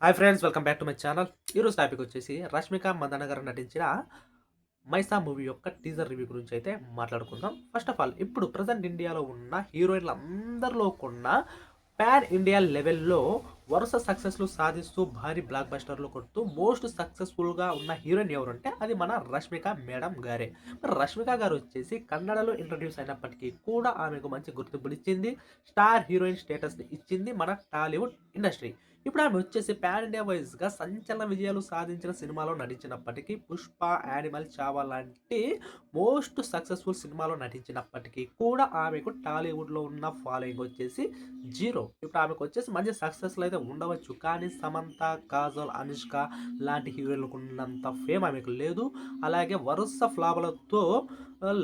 Hi friends, welcome back to my channel. ఈరోజు topic వచ్చేసి రష్మిక మందన్న గారు నటించిన 'మైసా' మూవీ యొక్క టీజర్ రివ్యూ గురించి అయితే మాట్లాడుకుందాం. ఫస్ట్ ఆఫ్ ఆల్ ఇప్పుడు ప్రెజెంట్ ఇండియాలో ఉన్న హీరోయిన్లు అందరిలో కూడా పాన్ ఇండియా లెవెల్‌లో వరుస సక్సెస్‌లు సాధిస్తూ భారీ బ్లాక్ బస్టర్‌లు కొడుతూ మోస్ట్ సక్సెస్‌ఫుల్‌గా ఉన్న హీరోయిన్ ఎవరంటే అది మన రష్మిక మేడం గారే. మరి రష్మిక గారు వచ్చేసి కన్నడలో ఇంట్రొడ్యూస్ అయినప్పటికీ కూడా ఆమెకు మంచి గుర్తింపునిచ్చింది. స్టార్ హీరోయిన్ స్టేటస్‌ని ఇచ్చింది మన టాలీవుడ్ ఇండస్ట్రీ. ఇప్పుడు ఆమె వచ్చేసి పాన్ ఇండియా వైస్‌గా సంచలన విజయాలు సాధించిన సినిమాలో నటించినప్పటికీ 'పుష్ప', 'యానిమల్', 'చావా' లాంటి మోస్ట్ సక్సెస్‌ఫుల్ సినిమాలో నటించినప్పటికీ కూడా ఆమెకు టాలీవుడ్‌లో ఉన్న ఫాలోయింగ్ వచ్చేసి జీరో. ఇప్పుడు ఆమెకొచ్చేసి మంచి సక్సెస్‌లు అయితే ఉండవచ్చు. కానీ సమంత, కాజల్, అనుష్క లాంటి హీరోయిన్‌లకు ఉన్నంత ఫేమ్ ఆమెకు లేదు. అలాగే వరుస ఫ్లాపులతో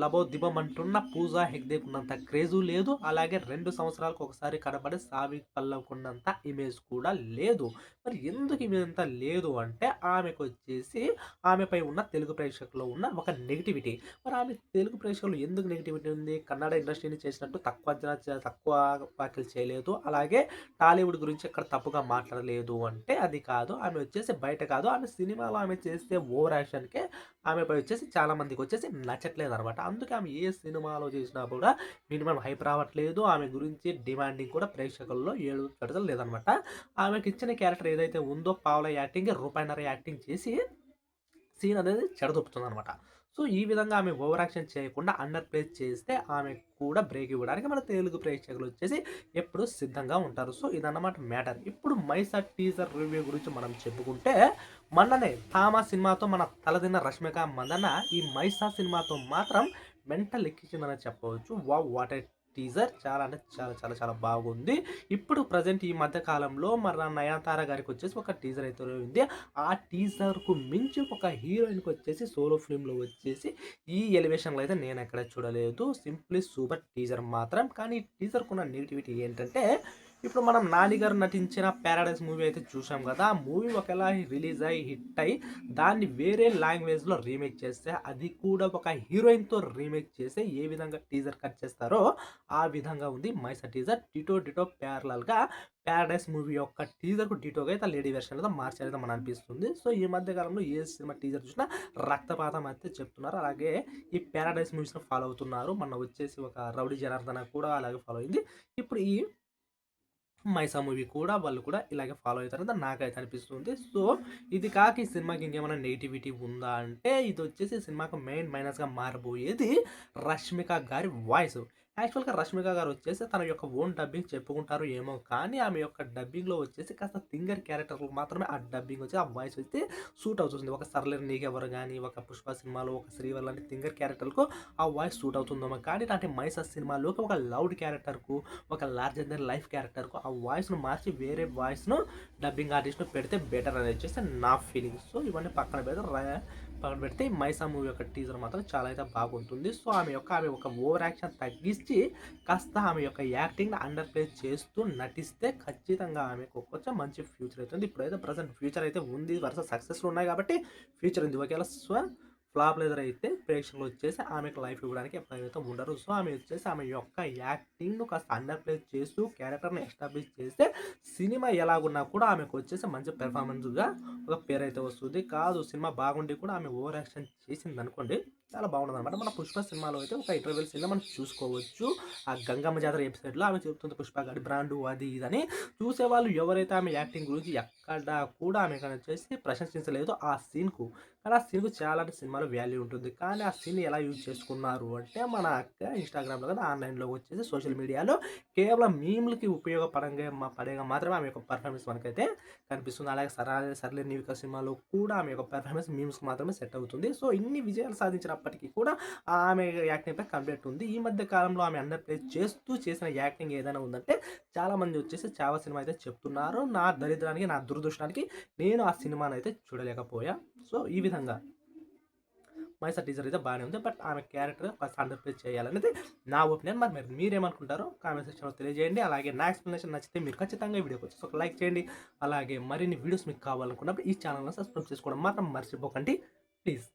లబోదిబోమంటున్న పూజా హెగ్డేకి ఉన్నంత క్రేజు లేదు. అలాగే 2 సంవత్సరాలకు ఒకసారి కనబడే సావి పల్లవికున్నంత ఇమేజ్ కూడా లేదు. మరి ఎందుకు ఇదంతా లేదు అంటే ఆమెకొచ్చేసి ఆమెపై ఉన్న తెలుగు ప్రేక్షకుల్లో ఉన్న ఒక నెగటివిటీ. మరి ఆమె తెలుగు ప్రేక్షకులు ఎందుకు నెగటివిటీ ఉంది? కన్నడ ఇండస్ట్రీని చేసినట్టు తక్కువ అంచనా తక్కువ వ్యాఖ్యలు చేయలేదు. అలాగే టాలీవుడ్ గురించి ఎక్కడ తప్పుగా మాట్లాడలేదు అంటే అది కాదు. ఆమె వచ్చేసి బయట కాదు. ఆమె సినిమాలో ఆమె చేసే ఓవర్ యాక్షన్‌కే ఆమెపై వచ్చేసి చాలా మందికొచ్చేసి నచ్చట్లేదనమాట. అందుకే ఆమె ఏ సినిమాలో చేసినా కూడా మినిమమ్ హైప్ రావట్లేదు. ఆమె గురించి డిమాండింగ్ కూడా ప్రేక్షకుల్లో ఏడుపెడతం లేదనమాట. ఆమెకిచ్చిన క్యారెక్టర్ ఏదైతే ఉందో పావలా యాక్టింగ్, రూపాయిన్నర యాక్టింగ్ చేసి సీన్ అనేది చెడదొప్పుతుందనమాట. సో, ఈ విధంగా ఆమె ఓవర్ యాక్షన్ చేయకుండా అండర్ ప్లే చేస్తే ఆమెకు కూడా బ్రేక్ ఇవ్వడానికి మన తెలుగు ప్రేక్షకులొచ్చేసి ఎప్పుడూ సిద్ధంగా ఉంటారు. సో, ఇదన్నమాట మ్యాటర్. ఇప్పుడు 'మైసా' టీజర్ రివ్యూ గురించి మనం చెప్పుకుంటే, మొన్ననే 'థామా' సినిమాతో మన తలదిన్న రష్మిక మందన్న ఈ 'మైసా' సినిమాతో మాత్రం మెంటల్ ఎక్కించిందనే చెప్పవచ్చు. వావ్! What a teaser! చాలా అంటే చాలా చాలా చాలా బాగుంది. ఇప్పుడు ప్రెజెంట్ ఈ మధ్య కాలంలో మన 'నయనతార' గారికొచ్చేసి ఒక టీజర్ అయితే ఉంది. ఆ టీజర్‌కు మించి ఒక హీరోయిన్‌కొచ్చేసి సోలో ఫిల్మ్‌లో వచ్చేసి ఈ ఎలివేషన్‌లో అయితే నేనెక్కడ చూడలేదు. సింప్లీ సూపర్ టీజర్ మాత్రం. కానీ టీజర్‌కున్న నెగటివిటీ ఏంటంటే, ఇప్పుడు మనం 'నాని' గారు నటించిన 'పారడైస్' మూవీ అయితే చూసాం గదా! ఆ మూవీ ఒకేళ రిలీజ్ అయ్యి, హిట్ అయ్యి దాన్ని వేరే లాంగ్వేజ్‌లో రీమేక్ చేస్తే, అది కూడా ఒక హీరోయిన్‌తో రీమేక్ చేస్తే ఏ విధంగా టీజర్ కట్ చేస్తారో ఆ విధంగా ఉంది 'మైసా' టీజర్. డిటో డిటో ప్యారలల్‌గా 'పారడైస్' మూవీ యొక్క టీజర్‌కు డిటోగా అయితే లేడీ వెర్షన్‌లో మార్చారేదో మన అనిపిస్తుంది. సో, ఈ మధ్య కాలంలో ఏ సినిమా టీజర్ చూసినా రక్తపాతం అయితే చెప్తున్నారు. అలాగే ఈ 'పారడైస్' మూవీస్‌ని ఫాలో అవుతున్నారు. మొన్న వచ్చేసి ఒక 'రౌడీ జనార్దన' కూడా అలాగే ఫాలో అయింది. ఇప్పుడు ఈ 'మైసా' మూవీ కూడా వాళ్ళు కూడా ఇలాగే ఫాలో అయితారని నాకైతే అనిపిస్తుంది. సో, ఇది కాక ఈ సినిమాకి ఇంకేమైనా నెగటివిటీ ఉందా అంటే, ఇదొచ్చేసి సినిమాకు మెయిన్ మైనస్‌గా మారబోయేది రష్మిక గారి వాయిస్. యాక్చువల్‌గా రష్మిక గారు వచ్చేసి తన యొక్క ఓన్ డబ్బింగ్ చెప్పుకుంటారో ఏమో కానీ, ఆమె యొక్క డబ్బింగ్‌లో వచ్చేసి కాస్త థింగర్ క్యారెక్టర్‌లకు మాత్రమే ఆ డబ్బింగ్ వచ్చి, ఆ వాయిస్ అయితే సూట్ అవుతుంది. ఒక 'సర్లేరు నీకెవ్వరు' గాని, ఒక 'పుష్ప' సినిమాలో ఒక 'శ్రీవర్' లాంటి థింగర్ క్యారెక్టర్‌లకు ఆ వాయిస్ సూట్ అవుతుందేమో కానీ, ఇలాంటి 'మైసా' సినిమాలోకి ఒక లౌడ్ క్యారెక్టర్‌కు, ఒక లార్జర్ దెన్ లైఫ్ క్యారెక్టర్‌కు ఆ వాయిస్‌ను మార్చి వేరే వాయిస్‌ను డబ్బింగ్ ఆర్టిస్ట్‌ను పెడితే బెటర్ అని వచ్చేసి నా ఫీలింగ్. సో, ఇవన్నీ పక్కన పెడితే ఈ 'మైసా' మూవీ యొక్క టీజర్ మాత్రం చాలా అయితే బాగుంటుంది. సో, ఆమె ఒక ఓవర్ యాక్షన్ తగ్గించి కాస్త ఆమె యొక్క యాక్టింగ్‌ని అండర్ ప్లే చేస్తూ నటిస్తే ఖచ్చితంగా ఆమెకు కొంచెం మంచి ఫ్యూచర్ అయితుంది. ఇప్పుడైతే ప్రెజెంట్ ఫ్యూచర్ అయితే ఉంది. వరుస సక్సెస్‌లు ఉన్నాయి కాబట్టి ఫ్యూచర్ ఉంది. ఒకేళ ఫ్లాప్‌లు ఎదురైతే ప్రేక్షకులు వచ్చేసి ఆమెకు లైఫ్ ఇవ్వడానికి ఎప్పుడైతే ఉండరు. సో, ఆమె వచ్చేసి ఆమె యొక్క యాక్టింగ్‌ను కాస్త అండర్ ప్లే చేస్తూ క్యారెక్టర్‌ని ఎస్టాబ్లిష్ చేస్తే సినిమా ఎలాగున్నా కూడా ఆమెకొచ్చేసి మంచి పెర్ఫార్మన్స్‌గా ఒక పేరైతే వస్తది. కాదు సినిమా బాగుండి కూడా ఆమె ఓవర్ యాక్షన్ చేసిందనుకోండి చాలా బాగుండదనమాట. మన 'పుష్ప' సినిమాలో అయితే ఒక ఇంటర్వెల్ సీన్‌లో మనం చూసుకోవచ్చు. ఆ గంగమ్మ జాతర ఎపిసోడ్‌లో ఆమె చెప్తుంది 'పుష్ప' గాడి బ్రాండు అది ఇదని. చూసేవాళ్ళు ఎవరైతే ఆమె యాక్టింగ్ గురించి ఎక్కడా కూడా ఆమెకనొచ్చేసి ప్రశంసించలేదు ఆ సీన్‌కు. కానీ ఆ సీన్‌కు చాలా అంటే సినిమాలో వాల్యూ ఉంటుంది. కానీ ఆ సీన్‌ని ఎలా యూజ్ చేసుకున్నారు అంటే మన అక్క ఇన్‌స్టాగ్రామ్‌లో గాని, ఆన్‌లైన్‌లో వచ్చేసి సోషల్ మీడియాలో కేవలం మీమ్‌లకి పడేగా మాత్రమే ఆమె యొక్క పెర్ఫార్మెన్స్ మనకైతే కనిపిస్తుంది. అలాగే 'సర్లే నీవిక' సినిమాలో కూడా ఆమె యొక్క పెర్ఫార్మెన్స్ మీమ్స్‌కి మాత్రమే సెట్ అవుతుంది. సో, ఇన్ని విజయాలు సాధించినప్పటికీ కూడా ఆమె యాక్టింగ్‌పై కంప్లెయింట్ ఉంది. ఈ మధ్య కాలంలో ఆమె అండర్ ప్లే చేస్తూ చేసిన యాక్టింగ్ ఏదైనా ఉందంటే చాలామంది వచ్చేసి 'చావా' సినిమా అయితే చెప్తున్నారు. నా దరిద్రానికి, నా దురదృష్టానికి నేను ఆ సినిమానైతే చూడలేకపోయా. సో, ఈ విధంగా 'మైసా' టీజర్ అయితే బానే ఉంది. బట్ ఆమె క్యారెక్టర్ కాస్త అండర్ ప్లే చేయాలనేది నా ఒపీనియన్. మరి మీరేమనుకుంటారో కామెంట్ సెక్షన్‌లో తెలియజేయండి. అలాగే నా ఎక్స్‌ప్లనేషన్ నచ్చితే మీరు ఖచ్చితంగా ఈ వీడియోకి వచ్చేసి ఒక లైక్ చేయండి. అలాగే మరిన్ని వీడియోస్ మీకు కావాలనుకున్నప్పుడు ఈ ఛానెల్‌ని సబ్స్క్రైబ్ చేసుకోవడం మాత్రం మర్చిపోకండి. ప్లీజ్.